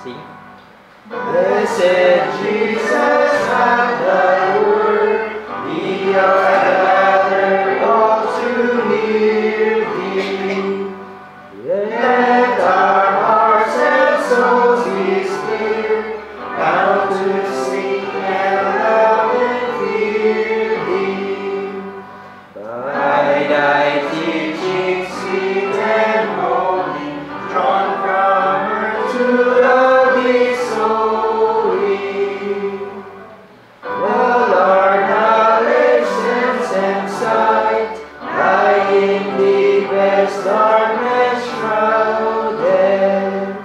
Sing. Blessed Jesus, at thy word, we are gathered all to hear thee. Let our hearts and souls be stirred, now to seek and love and fear thee. By thy teaching sweet and holy, drawn from earth to love thee solely. Well our knowledge, sense, and sight, lying deepest darkness shrouded,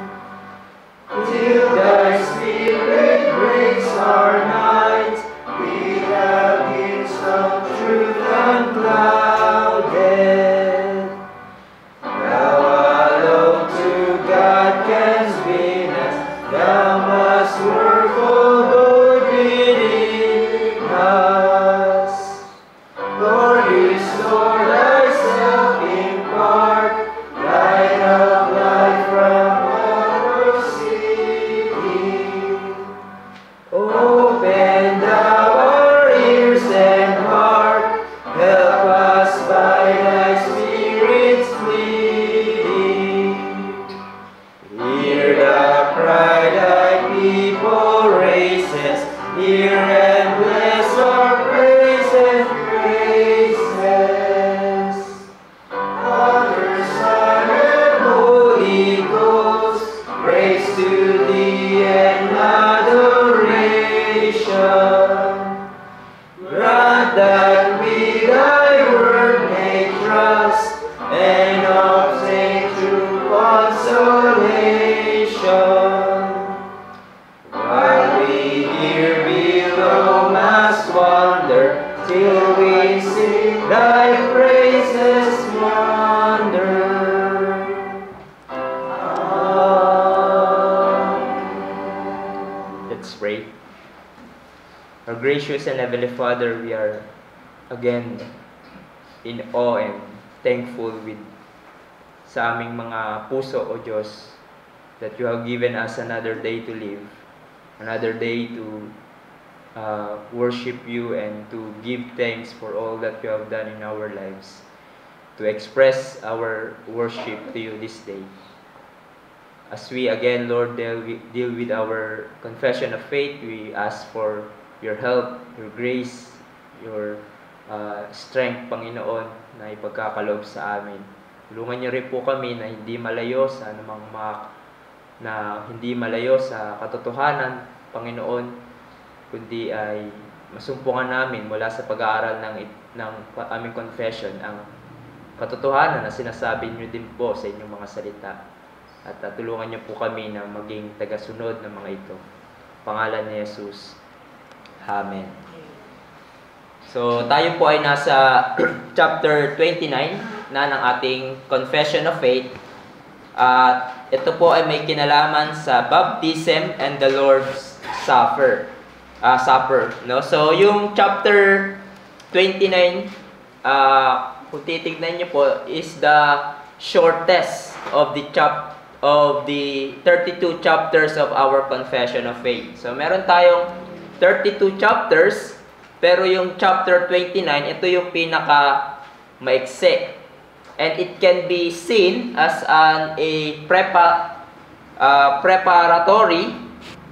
till thy Spirit breaks our night, we have gifts of truth unclouded. Thou alone to God canst bring us, thou must work all good within us. Lord, restore thyself, impart light of life from our seeking. Open thou our ears and heart, help us by thy Spirit's pleading. Hear the cry thy people raises, hear and bless our praise and praises. Father, Son, and Holy Ghost, praise to thee and adoration. Grant that we thy word may trust and obtain true consolation. While we here below must wander, till we sing thy praises wonder. Let's pray. Our gracious and heavenly Father, we are again in awe and thankful with sa aming mga puso, O Diyos, that you have given us another day to live, another day to worship you and to give thanks for all that you have done in our lives, to express our worship to you this day. As we again, Lord, deal with our confession of faith, we ask for your help, your grace, your strength, Panginoon, na ipagkakalob sa amin. Tulungan niyo rin po kami na hindi malayo sa sa katotohanan, Panginoon, kundi ay masumpungan namin mula sa pag-aaral ng aming confession ang katotohanan na sinasabi niyo din po sa inyong mga salita. At tulungan niyo po kami na maging tagasunod ng mga ito. Pangalan ni Jesus. Amen. So, tayo po ay nasa chapter 29 na ng ating Confession of Faith. At ito po ay may kinalaman sa baptism and the Lord's Supper. No? So, yung chapter 29, kung titignan niyo po, is the shortest of the 32 chapters of our Confession of Faith. So, meron tayong 32 chapters, pero yung chapter 29, ito yung pinaka maikse. And it can be seen as preparatory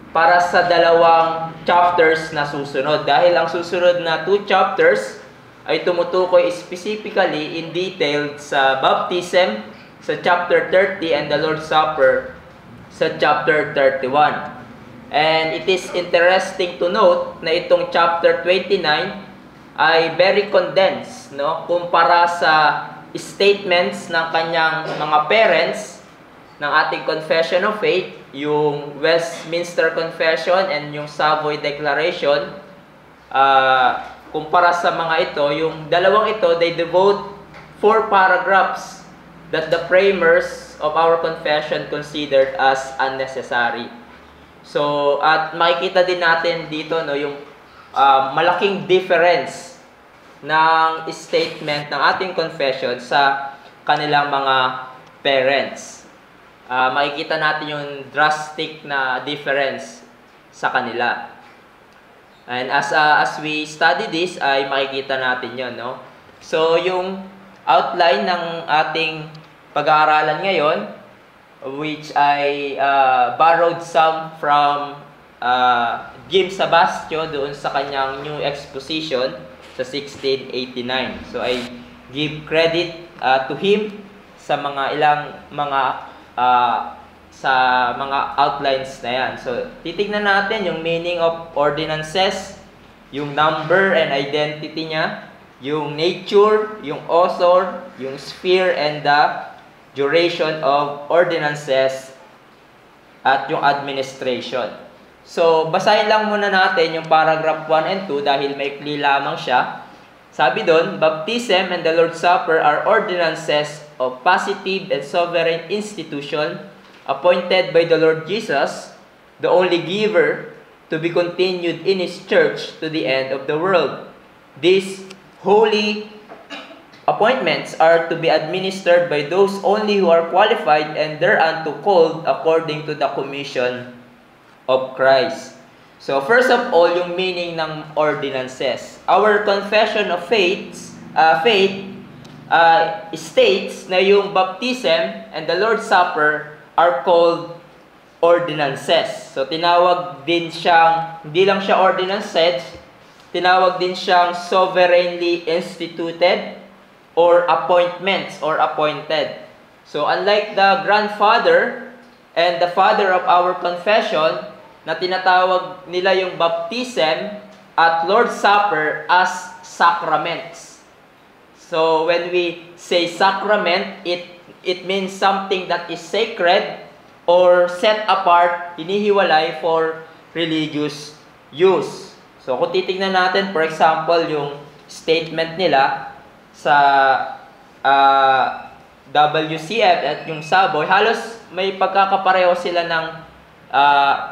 para sa dalawang chapters na susunod. Dahil ang susunod na 2 chapters ay tumutukoy specifically in detail sa baptism sa chapter 30 and the Lord's Supper sa chapter 31. And it is interesting to note na itong chapter 29 ay very condensed, no? Kumpara sa statements ng kanyang mga parents ng ating Confession of Faith, yung Westminster Confession and yung Savoy Declaration. Kumpara sa mga ito, yung dalawang ito, they devote 4 paragraphs that the framers of our confession considered as unnecessary. So, at makikita din natin dito, no, yung malaking difference ng statement ng ating confession sa kanilang mga parents. makikita natin yung drastic na difference sa kanila. And as we study this, ay makikita natin yon, no? So, yung outline ng ating pag-aaralan ngayon, which I borrowed some from Jim Sabastio doon sa kanyang new exposition sa 1689. So, I give credit to him sa mga sa mga outlines na yan. So, titignan natin yung meaning of ordinances, yung number and identity niya, yung nature, yung author, yung sphere, and the duration of ordinances, at yung administration. So, basahin lang muna natin yung paragraph 1 and 2 dahil maikli lamang siya. Sabi doon, baptism and the Lord's Supper are ordinances of positive and sovereign institution appointed by the Lord Jesus, the only giver, to be continued in His church to the end of the world. These holy appointments are to be administered by those only who are qualified and thereunto called according to the commission of Christ. So, first of all, yung meaning ng ordinances. Our confession of faith states na yung baptism and the Lord's Supper are called ordinances. So, tinawag din siyang, hindi lang siya ordinances, tinawag din siyang sovereignly instituted or appointments or appointed. So, unlike the grandfather and the father of our confession, na tinatawag nila yung baptism at Lord's Supper as sacraments. So, when we say sacrament, it means something that is sacred or set apart, hinihiwalay for religious use. So, kung titignan natin, for example, yung statement nila sa WCF at yung Saboy, halos may pagkakapareho sila ng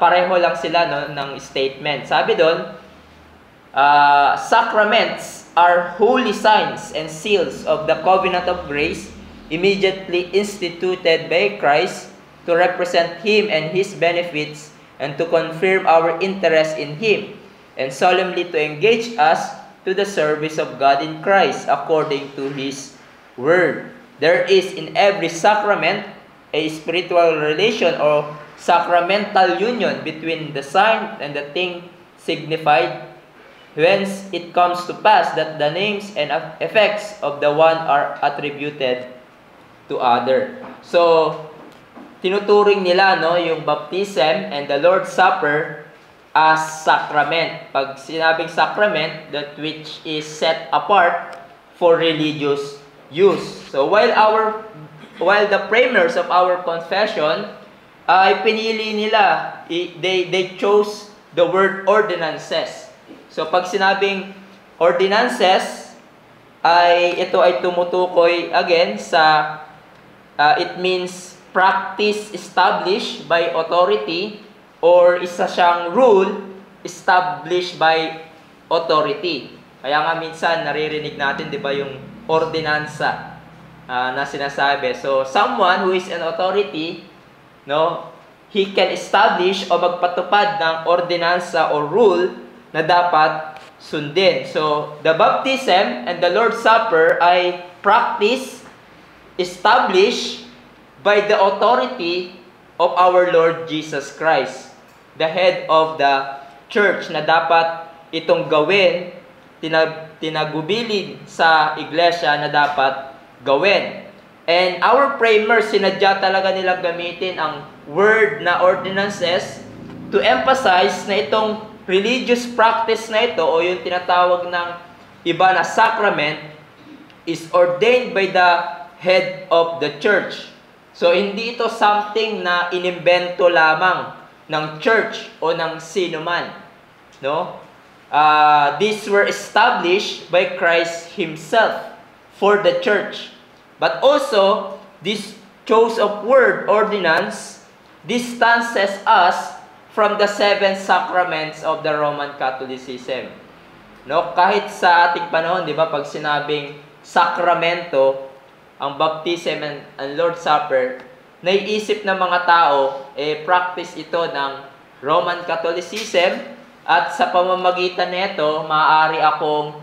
pareho lang sila, no, ng statement. Sabi doon, sacraments are holy signs and seals of the covenant of grace immediately instituted by Christ to represent Him and His benefits and to confirm our interest in Him and solemnly to engage us to the service of God in Christ according to His Word. There is in every sacrament a spiritual relation or sacramental union between the sign and the thing signified, whence it comes to pass that the names and effects of the one are attributed to other. So, tinuturing nila, no, yung baptism and the Lord's Supper as sacrament. Pag sinabing sacrament, that which is set apart for religious use. So, while the framers of our confession ay pinili nila, they chose the word ordinances. So, pag sinabing ordinances, ito ay tumutukoy again sa, it means practice established by authority or isa siyang rule established by authority. Kaya nga minsan naririnig natin, di ba, yung ordinansa na sinasabi. So, someone who is an authority, no, he can establish o magpatupad ng ordinansa o rule na dapat sundin. So, the baptism and the Lord's Supper ay practice established by the authority of our Lord Jesus Christ, the head of the church, na dapat itong gawin, tinagubilin sa iglesia na dapat gawin. And our framers, sinadya talaga nilang gamitin ang word na ordinances to emphasize na itong religious practice na ito o yung tinatawag ng iba na sacrament is ordained by the head of the church. So, hindi ito something na inimbento lamang ng church o ng sino man. No? These were established by Christ Himself for the church. But also, this choice of word, ordinance, distances us from the 7 sacraments of the Roman Catholicism. No? Kahit sa ating panahon, di ba, pag sinabing sakramento, ang baptism and Lord's Supper, naiisip ng mga tao, practice ito ng Roman Catholicism, at sa pamamagitan nito, maaari akong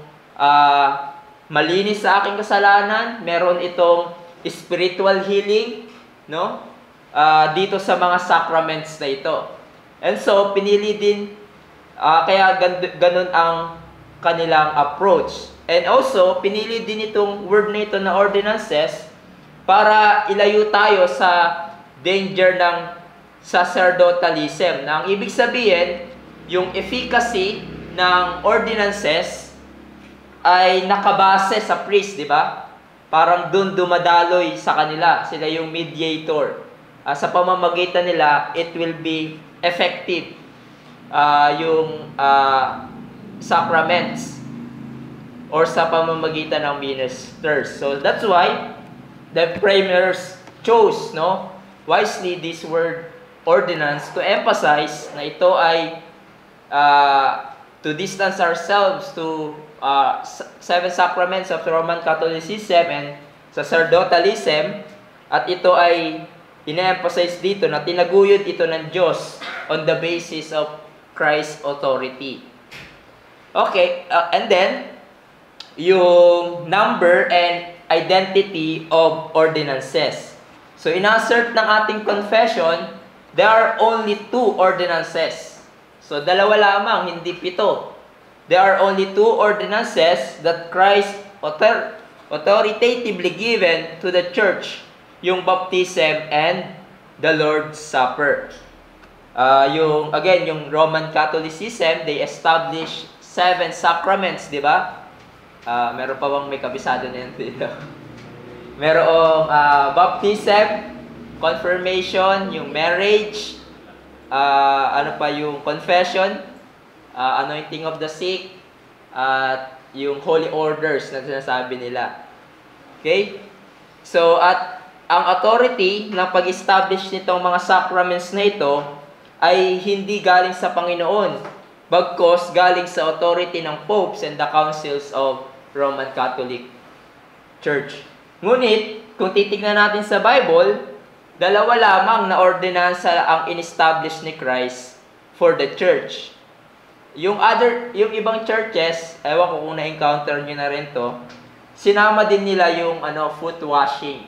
malinis sa aking kasalanan, meron itong spiritual healing, no? Dito sa mga sacraments na ito. And so, pinili din, kaya ganun ang kanilang approach. And also, pinili din itong word na ito na ordinances para ilayo tayo sa danger ng sacerdotalism. Na ang ibig sabihin, yung efficacy ng ordinances ay nakabase sa priest, di ba? Parang dun dumadaloy sa kanila. Sila yung mediator. Sa pamamagitan nila, it will be effective yung sacraments or sa pamamagitan ng ministers. So that's why the framers chose, no, wisely this word ordinance to emphasize na ito ay to distance ourselves to seven sacraments of Roman Catholicism and sacerdotalism, at ito ay ine-emphasize dito na tinaguyod ito ng Diyos on the basis of Christ's authority. Okay, and then yung number and identity of ordinances. So in-assert ng ating confession, there are only 2 ordinances. So dalawa lamang, hindi 7. There are only 2 ordinances that Christ authoritatively given to the church, yung baptism and the Lord's Supper. Yung Roman Catholicism, they established 7 sacraments, di ba? Meron pa bang may kabisado na yan dito? Merong baptism, confirmation, yung marriage, yung confession, anointing of the sick, at yung holy orders na sinasabi nila. Okay? So, at ang authority ng pag-establish nitong mga sacraments na ito ay hindi galing sa Panginoon, bagkos galing sa authority ng popes and the councils of Roman Catholic Church. Ngunit, kung titignan natin sa Bible, dalawa lamang na ordinansa ang in-establish ni Christ for the church. Yung ibang churches, ewan ko kung na-encounter nyo na rin to, sinama din nila yung foot washing,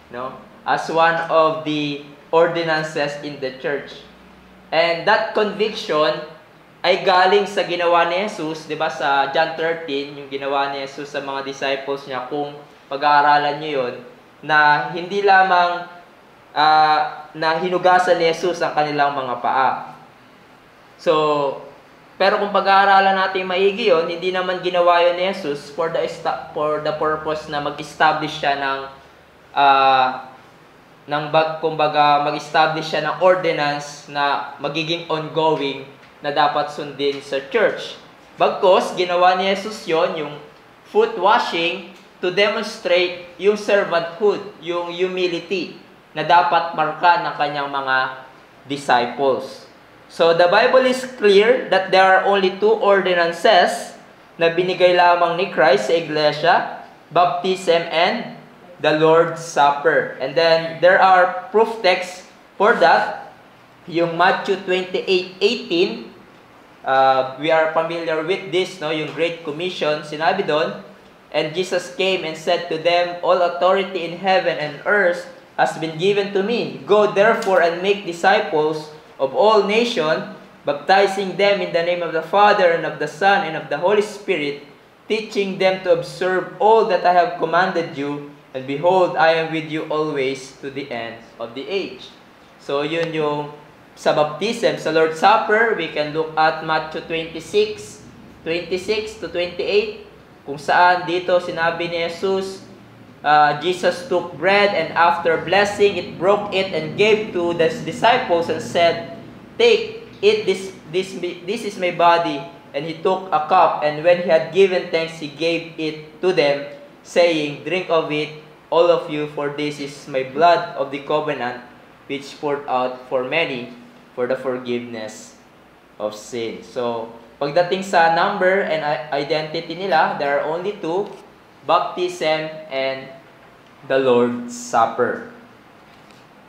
no, as one of the ordinances in the church. And that conviction ay galing sa ginawa ni Jesus, 'di ba, sa John 13, yung ginawa ni Jesus sa mga disciples niya, kung pag-aaralan niyo 'yon, na hindi lamang na hinugasan ni Jesus ang kanilang mga paa. So, pero kung pag-aaralan natin maigi 'yon, hindi naman ginawa 'yon ni Jesus for the purpose na mag-establish siya mag-establish siya ng ordinance na magiging ongoing na dapat sundin sa church. Bagkos, ginawa ni Jesus yon, yung foot washing, to demonstrate yung servanthood, yung humility na dapat marka ng kanyang mga disciples. So, the Bible is clear that there are only 2 ordinances na binigay lamang ni Christ sa iglesia, baptism and the Lord's Supper. And then, there are proof texts for that. Yung Matthew 28:18, we are familiar with this, no? Yung Great Commission, sinabi doon, and Jesus came and said to them, all authority in heaven and earth has been given to me. Go therefore and make disciples of all nations, baptizing them in the name of the Father and of the Son and of the Holy Spirit, teaching them to observe all that I have commanded you, and behold, I am with you always to the end of the age. So, yun yung sa baptism. Sa Lord's Supper, we can look at Matthew 26 to 28, kung saan dito sinabi ni Jesus, Jesus took bread and after blessing, it broke it and gave to the disciples and said, take, eat this is my body. And he took a cup, and when he had given thanks, he gave it to them, saying, drink of it, all of you, for this is my blood of the covenant, which poured out for many for the forgiveness of sin. So, pagdating sa number and identity nila, there are only 2, baptism and the Lord's Supper.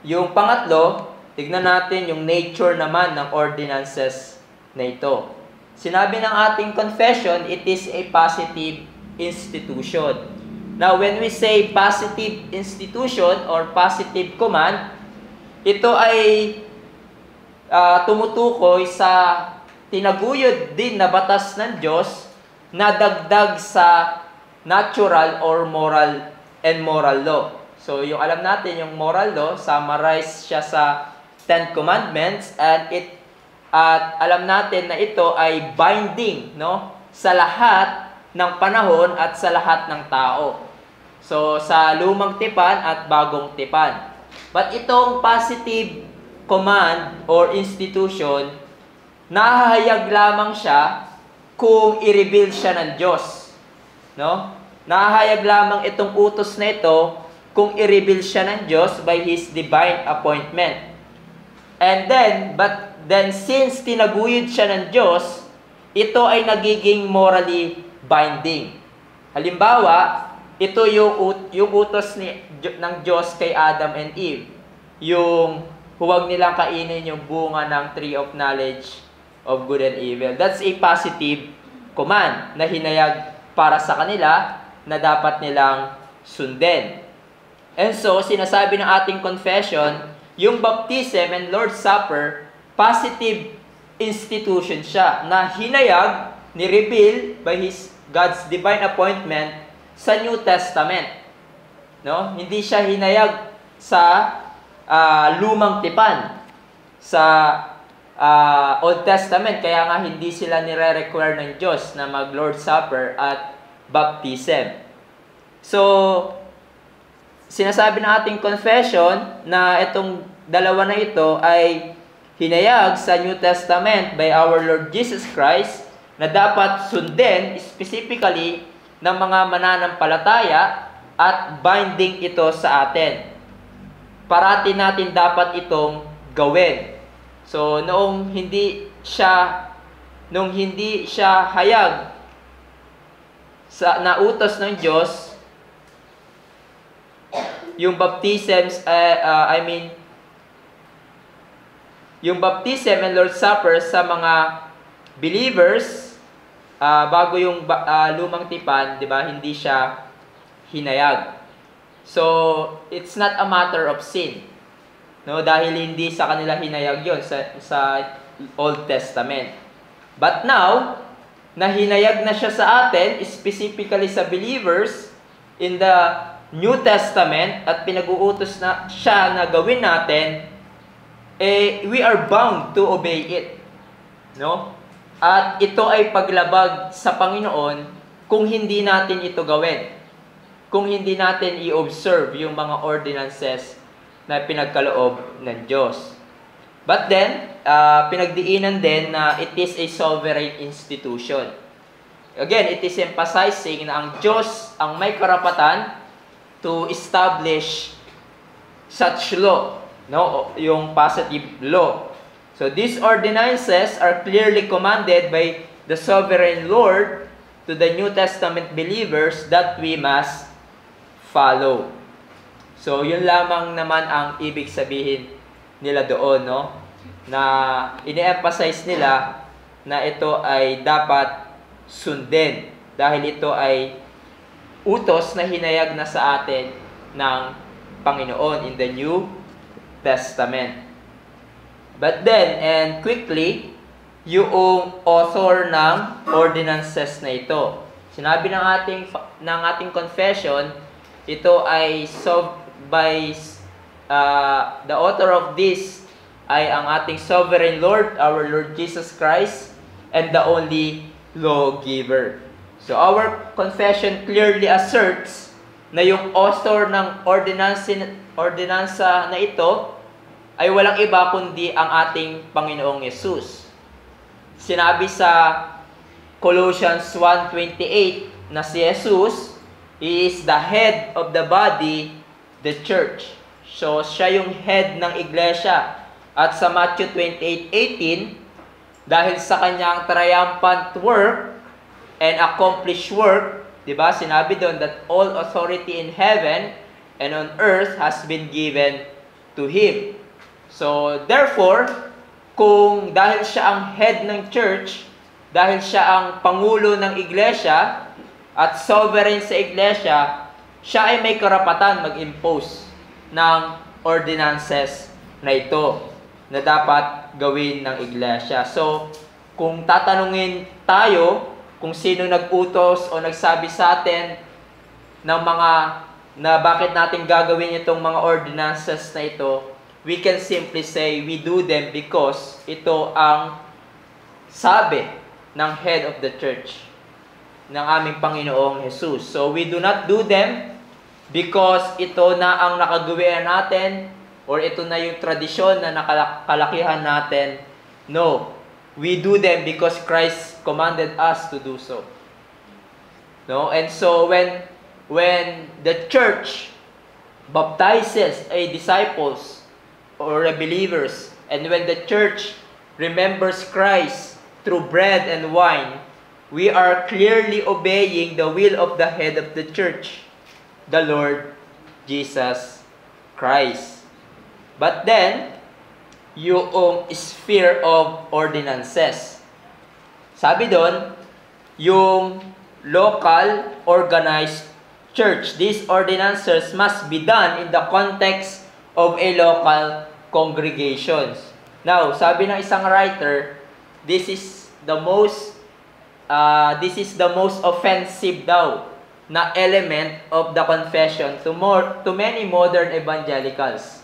Yung pangatlo, tignan natin yung nature naman ng ordinances na ito. Sinabi ng ating confession, it is a positive institution. Now, when we say positive institution or positive command, ito ay tumutukoy sa tinaguyod din na batas ng Diyos na dagdag sa natural or moral and moral law. So, yung alam natin, yung moral law, summarize siya sa Ten Commandments at alam natin na ito ay binding, no, sa lahat ng panahon at sa lahat ng tao. So, sa lumang tipan at bagong tipan. But itong positive command or institution, nahahayag lamang siya kung i-reveal siya ng Diyos. No? Nahahayag lamang itong utos na ito kung i-reveal siya ng Diyos by His divine appointment. But then since tinaguyod siya ng Diyos, ito ay nagiging morally binding. Halimbawa, ito yung utos ng Diyos kay Adam and Eve. Yung huwag nilang kainin yung bunga ng tree of knowledge of good and evil. That's a positive command na hinayag para sa kanila na dapat nilang sundin. And so, sinasabi ng ating confession, yung baptism and Lord's Supper, positive institution siya na hinayag, ni-reveal by God's divine appointment sa New Testament. No? Hindi siya hinayag sa lumang tipan, sa Old Testament. Kaya nga hindi sila nire-require ng Diyos na mag-Lord's Supper at baptism. So, sinasabi ng ating confession na itong dalawa na ito ay hinayag sa New Testament by our Lord Jesus Christ na dapat sundin specifically ng mga mananampalataya at binding ito sa atin. Parati natin dapat itong gawin. So, noong hindi siya hayag sa nautos ng Diyos, yung baptisms, yung baptism and Lord's Supper sa mga believers, bago yung lumang tipan, di ba, hindi siya hinayag. So, it's not a matter of sin. No, dahil hindi sa kanila hinayag yon sa Old Testament. But now, na hinayag na siya sa atin, specifically sa believers in the New Testament at pinag-uutos na siya na gawin natin, we are bound to obey it. No? At ito ay paglabag sa Panginoon kung hindi natin ito gawin. Kung hindi natin i-observe yung mga ordinances na pinagkaloob ng Diyos. But then, pinagdiinan din na it is a sovereign institution. Again, it is emphasizing na ang Diyos ang may karapatan to establish such law, no? Yung positive law. So these ordinances are clearly commanded by the sovereign Lord to the New Testament believers that we must follow. So yun lamang naman ang ibig sabihin nila doon, no? Na ini-emphasize nila na ito ay dapat sundin dahil ito ay utos na hinayag na sa atin ng Panginoon in the New Testament. But then, and quickly, yung author ng ordinances na ito. Sinabi ng ating confession, ito ay the author of this ay ang ating sovereign Lord, our Lord Jesus Christ, and the only lawgiver. So our confession clearly asserts na yung author ng ordinansa na ito ay walang iba kundi ang ating Panginoong Yesus. Sinabi sa Colossians 1:28 na si Jesus is the head of the body, the church. So siya yung head ng iglesia. At sa Matthew 28:18, dahil sa kanyang triumphant work and accomplished work, di ba? Sinabi doon that all authority in heaven and on earth has been given to Him. So, therefore, kung dahil siya ang head ng church, dahil siya ang pangulo ng iglesia, at sovereign sa iglesia, siya ay may karapatan mag-impose ng ordinances na ito na dapat gawin ng iglesia. So, kung tatanungin tayo kung sino nag-utos o nagsabi sa atin ng mga na bakit natin gagawin itong mga ordinances na ito, we can simply say we do them because ito ang sabi ng head of the church, ng aming Panginoong Jesus. So we do not do them because ito na ang nakagawian natin or ito na yung tradisyon na nakalakihan natin. No, we do them because Christ commanded us to do so. No, and so when the church baptizes a disciples or a believers, and when the church remembers Christ through bread and wine, we are clearly obeying the will of the head of the church, the Lord Jesus Christ. But then, yung sphere of ordinances. Sabi doon, yung local organized church, these ordinances must be done in the context of a local congregations. Now, sabi ng isang writer, this is the most offensive daw na element of the confession to many modern evangelicals.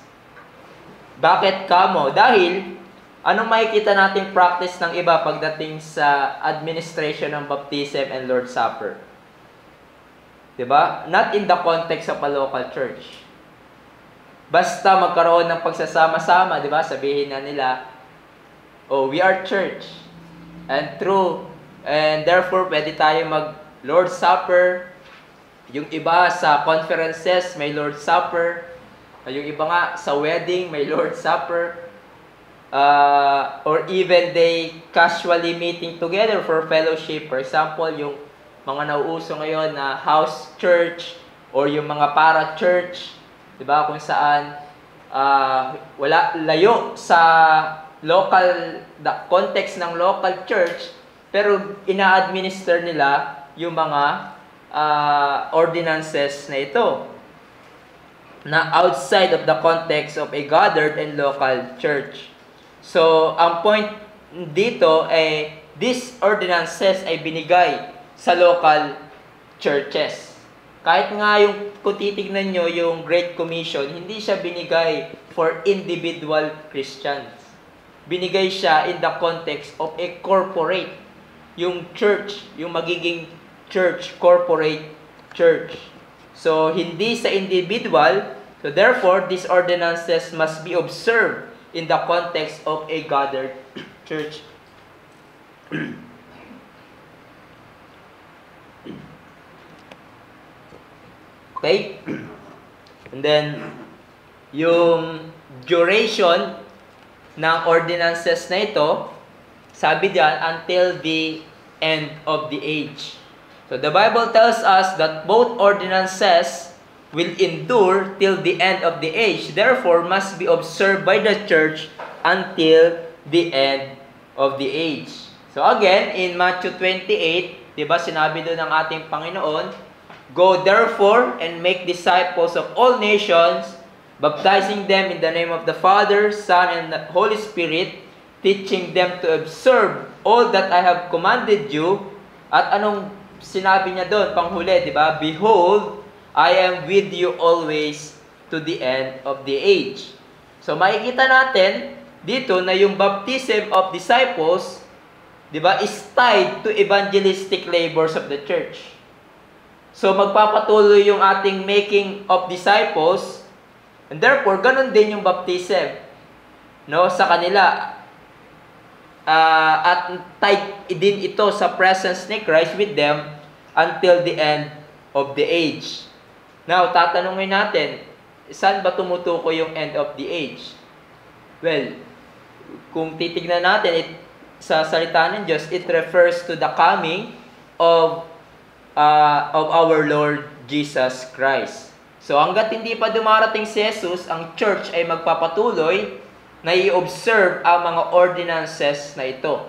Bakit kamo? Dahil anong makikita nating practice ng iba pagdating sa administration ng baptism and Lord's Supper? 'Di ba? Not in the context of a local church. Basta magkaroon ng pagsasama-sama, 'di ba? Sabihin na nila, "Oh, we are church." And therefore pwede tayo mag Lord's Supper. Yung iba sa conferences may Lord's Supper. Yung iba nga sa wedding may Lord's Supper. Or even they casually meeting together for fellowship. For example, yung mga nauuso ngayon na house church or yung mga para-church, 'di ba, kung saan wala layo sa the context ng local church, pero ina-administer nila yung mga ordinances na ito na outside of the context of a gathered and local church. So, ang point dito ay these ordinances ay binigay sa local churches. Kahit nga kung titignan nyo yung Great Commission, hindi siya binigay for individual Christians. Binigay siya in the context of a corporate, yung church, yung magiging church, corporate church. So, hindi sa individual. So, therefore, these ordinances must be observed in the context of a gathered church. Okay? And then, yung duration ng ordinances na ito, sabi diyan, until the end of the age. So, the Bible tells us that both ordinances will endure till the end of the age. Therefore, must be observed by the church until the end of the age. So, again, in Matthew 28, di ba, sinabi doon ng ating Panginoon, "Go therefore and make disciples of all nations, baptizing them in the name of the Father, Son, and the Holy Spirit, teaching them to observe all that I have commanded you." At anong sinabi niya doon, panghuli, di ba? "Behold, I am with you always to the end of the age." So, makikita natin dito na yung baptism of disciples, di ba, is tied to evangelistic labors of the church. So, magpapatuloy yung ating making of disciples, and therefore, ganun din yung baptism, no, sa kanila. At tied din ito sa presence ni Christ with them until the end of the age. Now, tatanungin natin, saan ba tumutukoy yung end of the age? Well, kung titignan natin sa salita ng Diyos, it refers to the coming of our Lord Jesus Christ. So hanggat hindi pa dumarating si Jesus, ang church ay magpapatuloy na i-observe ang mga ordinances na ito.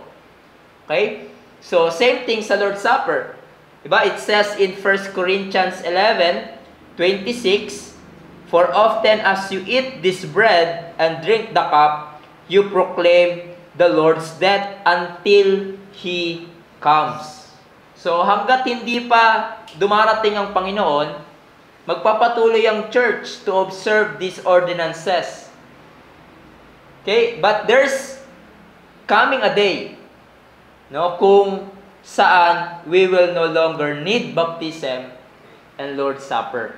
Okay? So same thing sa Lord's Supper. Diba? It says in 1 Corinthians 11:26, "For often as you eat this bread and drink the cup, you proclaim the Lord's death until He comes." So hanggat hindi pa dumarating ang Panginoon, magpapatuloy ang church to observe these ordinances. Okay? But there's coming a day, no, kung saan we will no longer need baptism and Lord's Supper.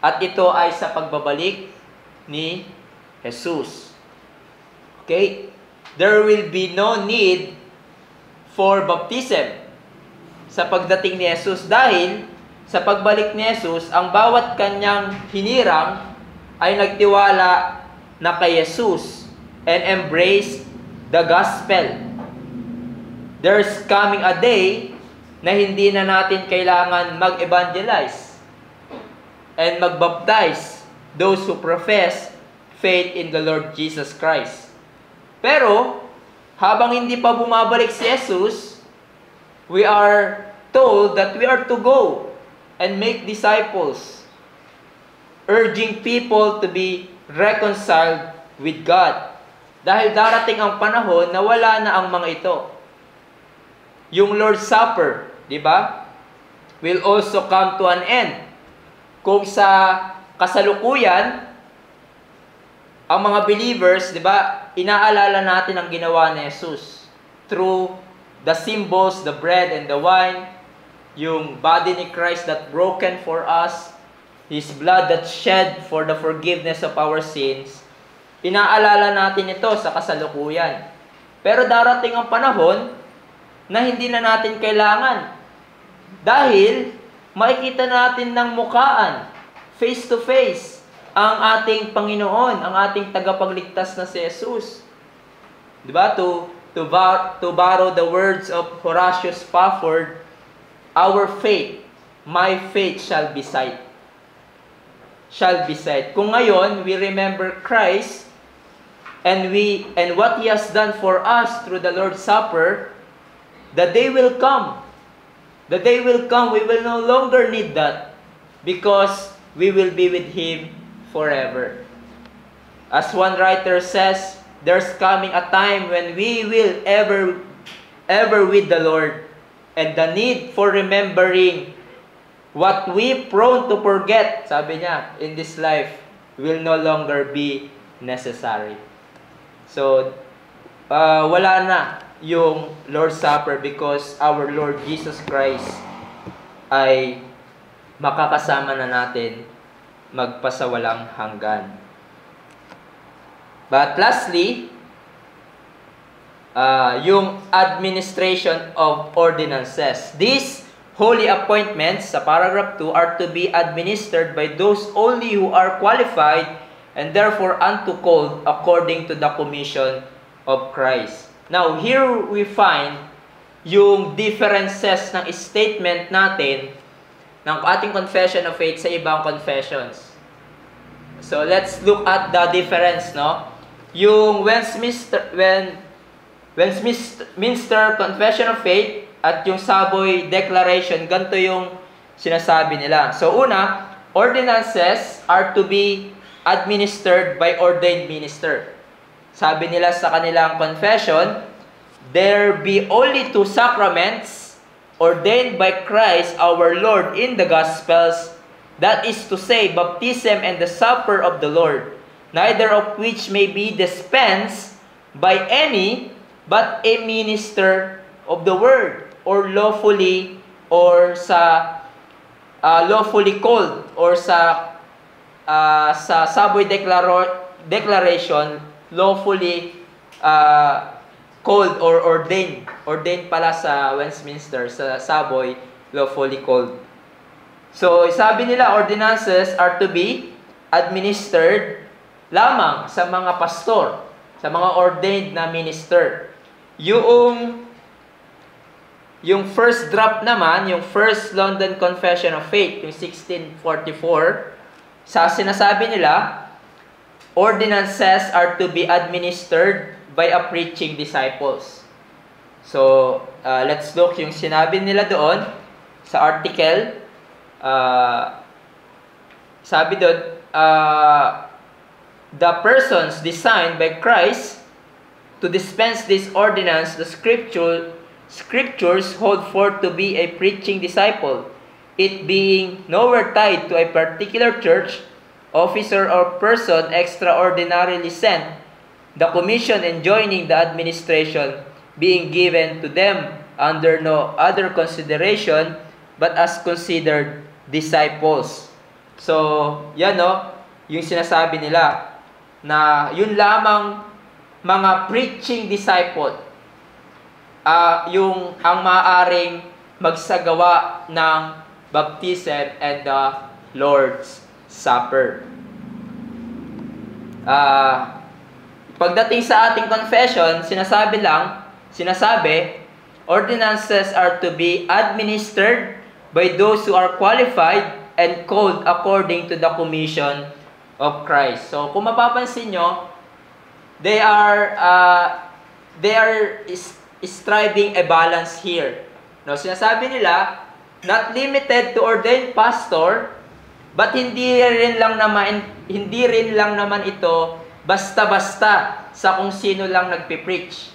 At ito ay sa pagbabalik ni Jesus. Okay? There will be no need for baptism sa pagdating ni Jesus dahil sa pagbalik ni Jesus, ang bawat kanyang hinirang ay nagtiwala na kay Jesus and embraced the gospel. There's coming a day na hindi na natin kailangan mag-evangelize and mag-baptize those who profess faith in the Lord Jesus Christ. Pero, habang hindi pa bumabalik si Jesus, we are told that we are to go and make disciples, urging people to be reconciled with God. Dahil darating ang panahon na wala na ang mga ito. Yung Lord's Supper, di ba, will also come to an end. Kung sa kasalukuyan, ang mga believers, di ba, inaalala natin ang ginawa ni Jesus through the symbols, the bread and the wine, yung body ni Christ that broken for us, His blood that shed for the forgiveness of our sins. Inaalala natin ito sa kasalukuyan. Pero darating ang panahon na hindi na natin kailangan. Dahil makikita natin ng mukaan, face to face, ang ating Panginoon, ang ating tagapagligtas na si Jesus. Diba? To borrow the words of Horatio Spafford, our faith, my faith shall be sight. Shall be sight. Kung ngayon, we remember Christ and what He has done for us through the Lord's Supper, the day will come. The day will come, we will no longer need that because we will be with Him forever. As one writer says, there's coming a time when we will ever with the Lord, and the need for remembering what we prone to forget, sabi niya, in this life, will no longer be necessary. So, wala na yung Lord's Supper because our Lord Jesus Christ ay makakasama na natin magpasawalang hanggan. But lastly, yung administration of ordinances. These holy appointments, sa paragraph 2, are to be administered by those only who are qualified and therefore unto called according to the commission of Christ. Now, here we find yung differences ng statement natin ng ating confession of faith sa ibang confessions. So, let's look at the difference, no? Yung Westminster Confession of Faith at yung Savoy Declaration, ganito yung sinasabi nila. So una, ordinances are to be administered by ordained minister. Sabi nila sa kanilang confession, there be only 2 sacraments ordained by Christ our Lord in the Gospels, that is to say, baptism and the supper of the Lord, neither of which may be dispensed by any but a minister of the word, or lawfully called, or sa Savoy Declaration, lawfully called or ordained. Ordained pala sa Westminster, sa Savoy, lawfully called. So, sabi nila, ordinances are to be administered lamang sa mga pastor, sa mga ordained na minister. Yung first draft naman, yung First London Confession of Faith, yung 1644, Sa sinasabi nila, ordinances are to be administered by a preaching disciples. So, let's look yung sinabi nila doon sa article. Sabi doon, the persons designed by Christ to dispense this ordinance, the scriptures hold forth to be a preaching disciple, it being nowhere tied to a particular church, officer, or person extraordinarily sent, the commission enjoining the administration being given to them under no other consideration but as considered disciples. So, yan yung sinasabi nila na yun lamang mga preaching disciple yung ang maaaring magsagawa ng baptism and the Lord's Supper. Pagdating sa ating confession, sinasabi, ordinances are to be administered by those who are qualified and called according to the commission of Christ. So, kung mapapansin nyo, they are striving a balance here. No, sinasabi nila, not limited to ordained pastor, but hindi rin lang naman ito basta-basta sa kung sino lang nagpipreach.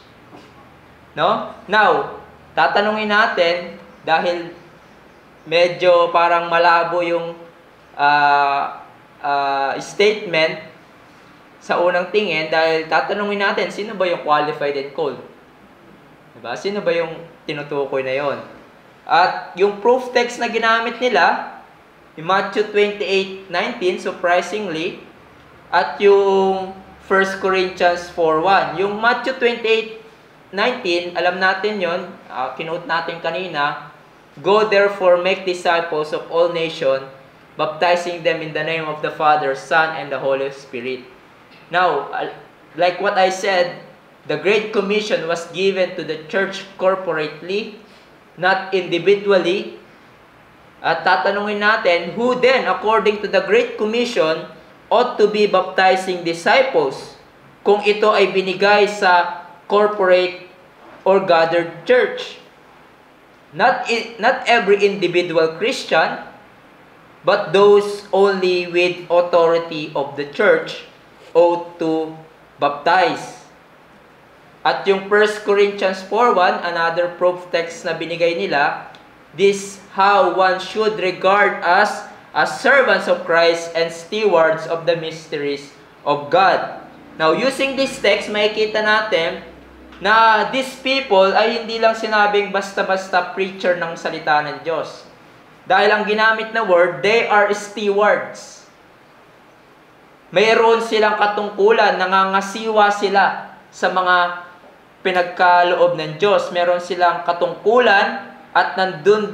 No? Now, tatanungin natin, dahil medyo parang malabo yung statement sa unang tingin, dahil tatanungin natin, sino ba yung qualified and called? Diba? Sino ba yung tinutukoy na yon? At yung proof text na ginamit nila, yung Matthew 28:19, surprisingly, at yung 1 Corinthians 4:1. Yung Matthew 28:19, alam natin yon, kinote natin kanina, go therefore make disciples of all nations, baptizing them in the name of the Father, Son, and the Holy Spirit. Now, like what I said, the Great Commission was given to the church corporately, not individually. At tatanungin natin, who then, according to the Great Commission, ought to be baptizing disciples kung ito ay binigay sa corporate or gathered church? Not every individual Christian, but those only with authority of the church ought to baptize. At yung 1 Corinthians 4:1, another proof text na binigay nila, this how one should regard us as servants of Christ and stewards of the mysteries of God. Now, using this text, makikita natin na these people ay hindi lang sinabing basta-basta preacher ng salita ng Diyos. Dahil ang ginamit na word, they are stewards. Mayroon silang katungkulan, nangangasiwa sila sa mga pinagkaloob ng Diyos. Meron silang katungkulan at nandun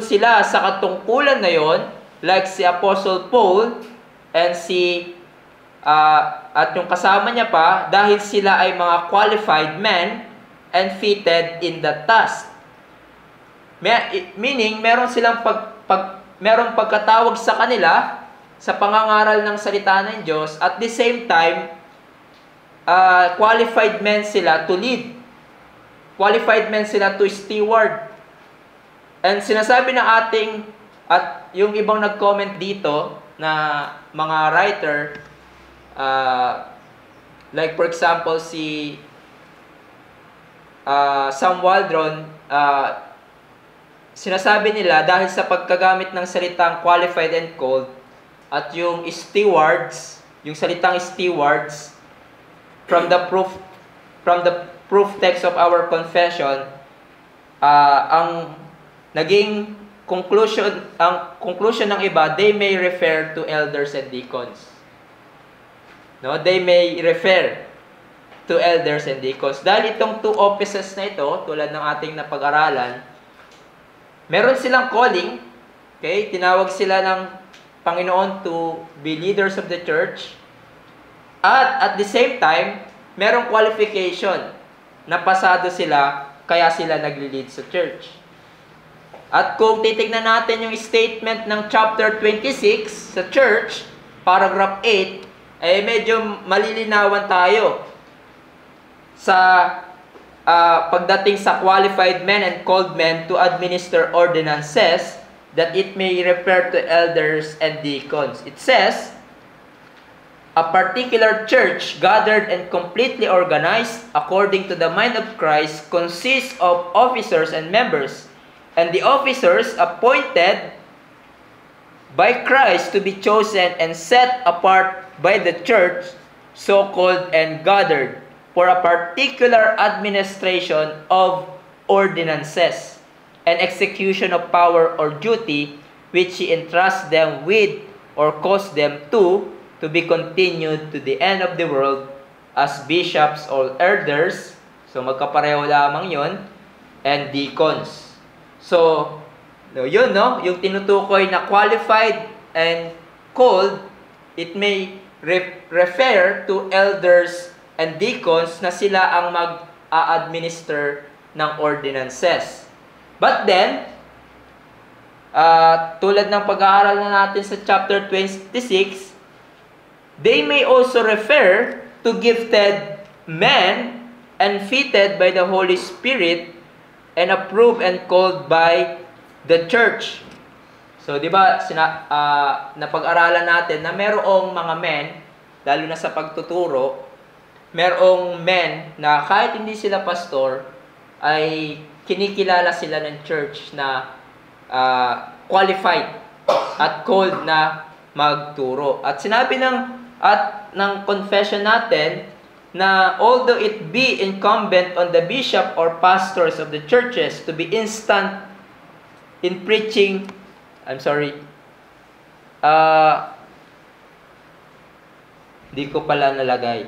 sila sa katungkulan na yon, like si Apostle Paul and at yung kasama niya pa, dahil sila ay mga qualified men and fitted in the task. Meaning, meron silang merong pagkatawag sa kanila sa pangangaral ng salita ng Diyos. At the same time, qualified men sila to lead. Qualified men sila to steward. And sinasabi ng at yung ibang nag-comment dito na mga writer, like for example si Sam Waldron, sinasabi nila dahil sa pagkagamit ng salitang qualified and called at yung stewards, yung salitang stewards from the proof text of our confession, ang naging conclusion ng iba, they may refer to elders and deacons. No, they may refer to elders and deacons. Dahil itong two offices na ito, tulad ng ating napag-aralan, meron silang calling, okay? Tinawag sila ng Panginoon to be leaders of the church. At the same time, merong qualification na pasado sila, kaya sila nagli-lead sa church. At kung titignan natin yung statement ng chapter 26 sa church, paragraph 8, ay medyo malilinawan tayo sa pagdating sa qualified men and called men to administer ordinances, that it may refer to elders and deacons. It says, a particular church gathered and completely organized according to the mind of Christ consists of officers and members, and the officers appointed by Christ to be chosen and set apart by the church, so-called and gathered, for a particular administration of ordinances and execution of power or duty which He entrusts them with or calls them to be continued to the end of the world as bishops or elders. So magkapareho lamang yon, and deacons. So, yun, no? Yung tinutukoy na qualified and called, it may refer to elders and deacons na sila ang mag-a-administer ng ordinances. But then, tulad ng pag-aaral na natin sa chapter 26, they may also refer to gifted men and fitted by the Holy Spirit and approved and called by the church. So, di ba, napag-aralan natin na merong mga men, lalo na sa pagtuturo, merong men na kahit hindi sila pastor, ay kinikilala sila ng church na qualified at called na magturo. At sinabi ng confession natin na although it be incumbent on the bishop or pastors of the churches to be instant in preaching, di ko pala nalagay.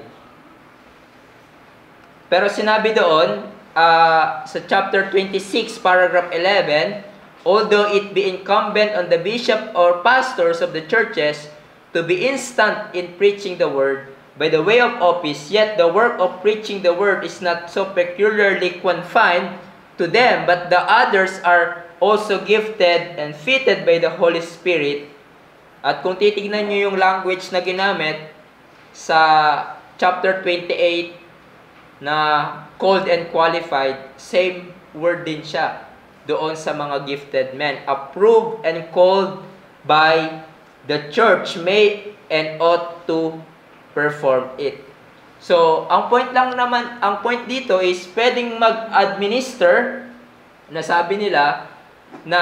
Pero sinabi doon, sa chapter 26, paragraph 11, although it be incumbent on the bishop or pastors of the churches to be instant in preaching the word by the way of office, yet the work of preaching the word is not so peculiarly confined to them, but the others are also gifted and fitted by the Holy Spirit. At kung titignan nyo yung language na ginamit sa chapter 28 na called and qualified, same word din siya doon sa mga gifted men. Approved and called by the church may and ought to perform it. So, ang point dito is pwedeng mag-administer, nasabi nila, na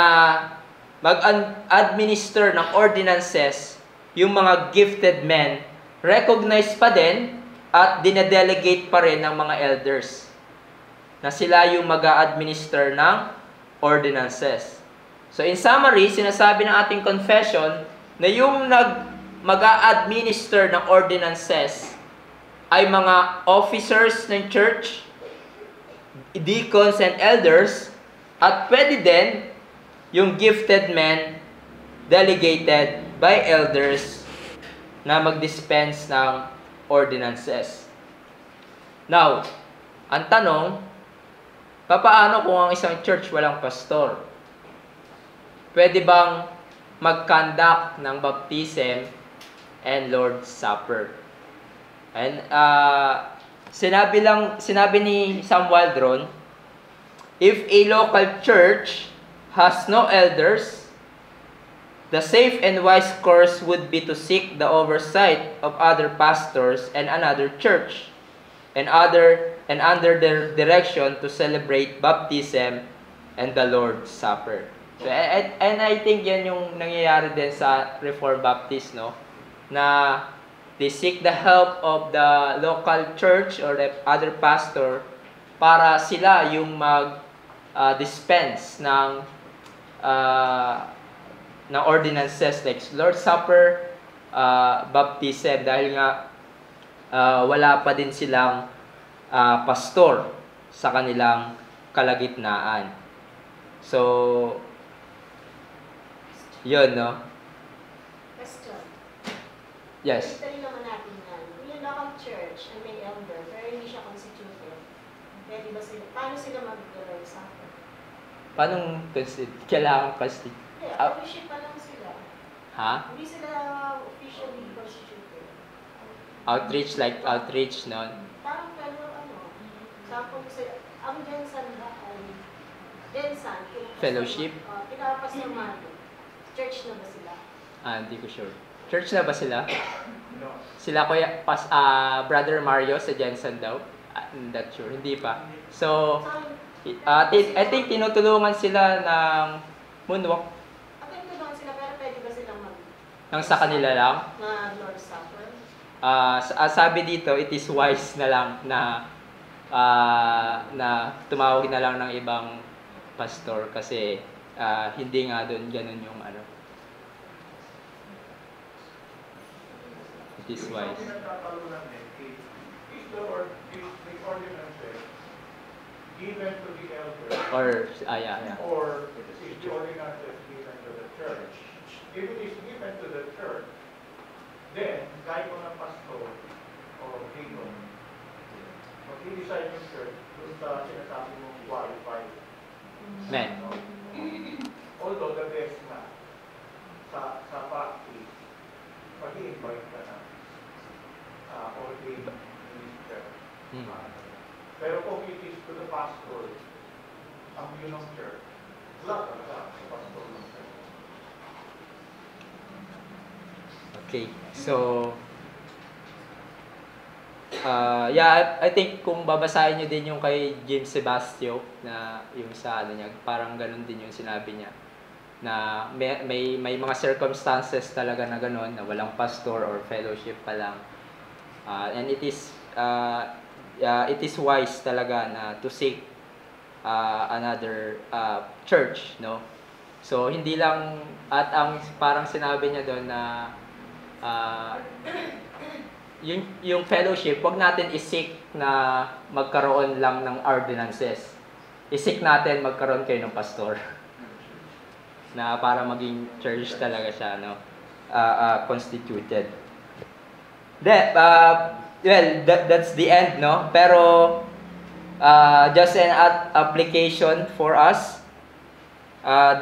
mag-administer ng ordinances yung mga gifted men, recognize pa din at dinedelegate pa rin ng mga elders na sila yung mag-a-administer ng ordinances. So in summary, sinasabi ng ating confession na yung mag-a-administer ng ordinances ay mga officers ng church, deacons and elders, at pwede din yung gifted men delegated by elders na mag-dispense ng ordinances. Now, ang tanong, papaano kung ang isang church walang pastor? Pwede bang mag-conduct ng baptism and Lord's Supper? And sinabi ni Sam Waldron, if a local church has no elders, the safe and wise course would be to seek the oversight of other pastors and another church, and under their direction to celebrate baptism and the Lord's Supper. So, and I think yan yung nangyayari din sa Reformed Baptist, no? Na they seek the help of the local church or the other pastor para sila yung mag-dispense ng ordinances like Lord's Supper, baptism, dahil nga wala pa din silang pastor sa kanilang kalagitnaan. So, yun, no? Question. Yes. Ito rin naman natin yan. Kung yung local church ay may elder, pero hindi siya constituted, pwede ba sila, paano sila mag-Lord's Supper? Paano kailangan constitute? Fellowship pa lang sila. Ha? Hindi sila officially constituted. Outreach, like outreach, no? Parang sample sila, ang Jensan ba ay Jensan, Fellowship? Pinapasamahan. Church na ba sila? Hindi ko sure. Church na ba sila? No. Sila kuya, Brother Mario sa Jensen daw? Not sure, hindi pa. So, I think tinutulungan sila ng moonwalk. Tinutulungan sila, pero pwede ba silang Nang sa kanila lang? na Lord's Supper? Sabi dito, it is wise na lang na tumawag na lang ng ibang pastor kasi hindi nga doon ganun yung ano. It is wise. Is the ordinances given to the elders Or, yeah. or is the ordinances given to the church? If it is given to the church, then kahit mo ng pastor o deacon, mag-i-decide yung church doon sa sinasabi mong qualified. Men. No? Although the best na sa practice, mag-i-invite ka na ordained minister. Pero kung it is to the pastor, ang yun ng church, wala talaga sa pastor ng church. Okay. So, I think kung babasahin nyo din yung kay Jim Sebastio na yung sa ano niya, parang ganun din yung sinabi niya na may mga circumstances talaga na ganun na walang pastor or fellowship pa lang. And it is wise talaga na to seek another church, no? So hindi lang at ang parang sinabi niya doon na yung fellowship, wag natin isik na magkaroon lang ng ordinances. Isik natin magkaroon kayo ng pastor na para maging church talaga siya, no? Constituted. That's the end, no? Pero just an application for us.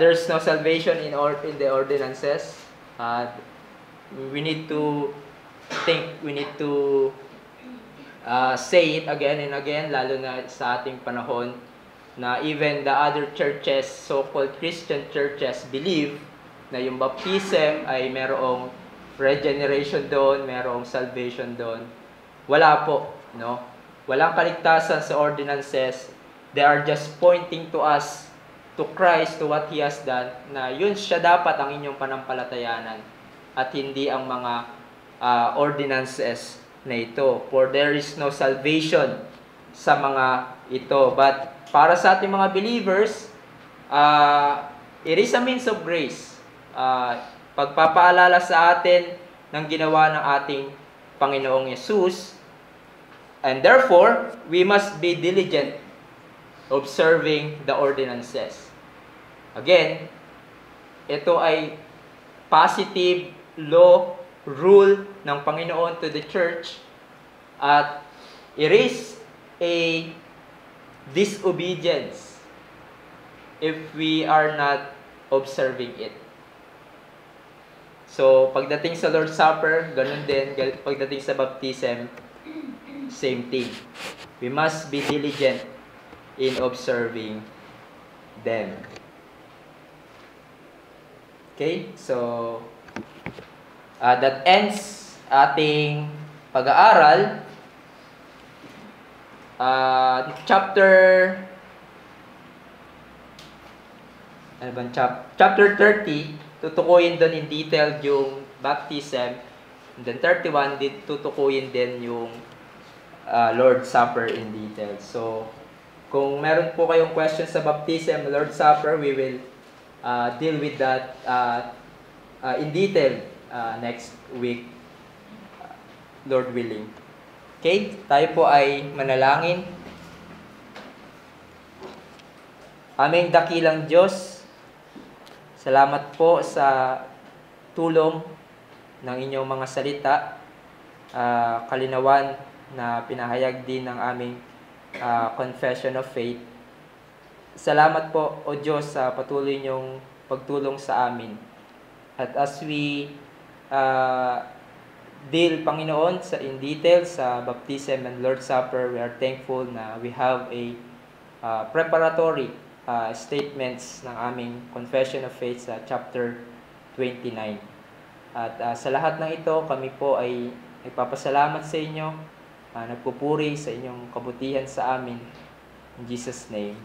There's no salvation in the ordinances. We need to think, we need to say it again and again, lalo na sa ating panahon na even the other churches, so-called Christian churches, believe na yung baptism ay merong regeneration doon, merong salvation doon. Wala po, no? Walang kaligtasan sa ordinances. They are just pointing to us, to Christ, to what He has done, na yun siya dapat ang inyong panampalatayanan at hindi ang mga ordinances na ito. For there is no salvation sa mga ito. But para sa ating mga believers, it is a means of grace. Pagpapaalala sa atin ng ginawa ng ating Panginoong Yesus. And therefore, we must be diligent observing the ordinances. Again, ito ay positive law, rule ng Panginoon to the church, at it is a disobedience if we are not observing it. So, pagdating sa Lord's Supper, ganun din. Pagdating sa baptism, same thing. We must be diligent in observing them. Okay? So, that ends ating pag-aaral. Chapter 30, tutukuyin doon in detail yung baptism. And then 31, tutukuyin din yung Lord's Supper in detail. So, kung meron po kayong questions sa baptism, Lord's Supper, we will deal with that in detail next week, Lord willing. Okay, tayo po ay manalangin. Aming dakilang Diyos, salamat po sa tulong ng inyong mga salita, kalinawan na pinahayag din ng aming confession of faith. salamat po, O Diyos, sa patuloy niyong pagtulong sa amin. At as we deal, Panginoon, in detail sa baptism and Lord's Supper, we are thankful na we have a preparatory statements ng aming Confession of Faith sa chapter 29. At sa lahat ng ito, kami po ay nagpapasalamat sa inyo, nagpupuri sa inyong kabutihan sa amin. In Jesus' name.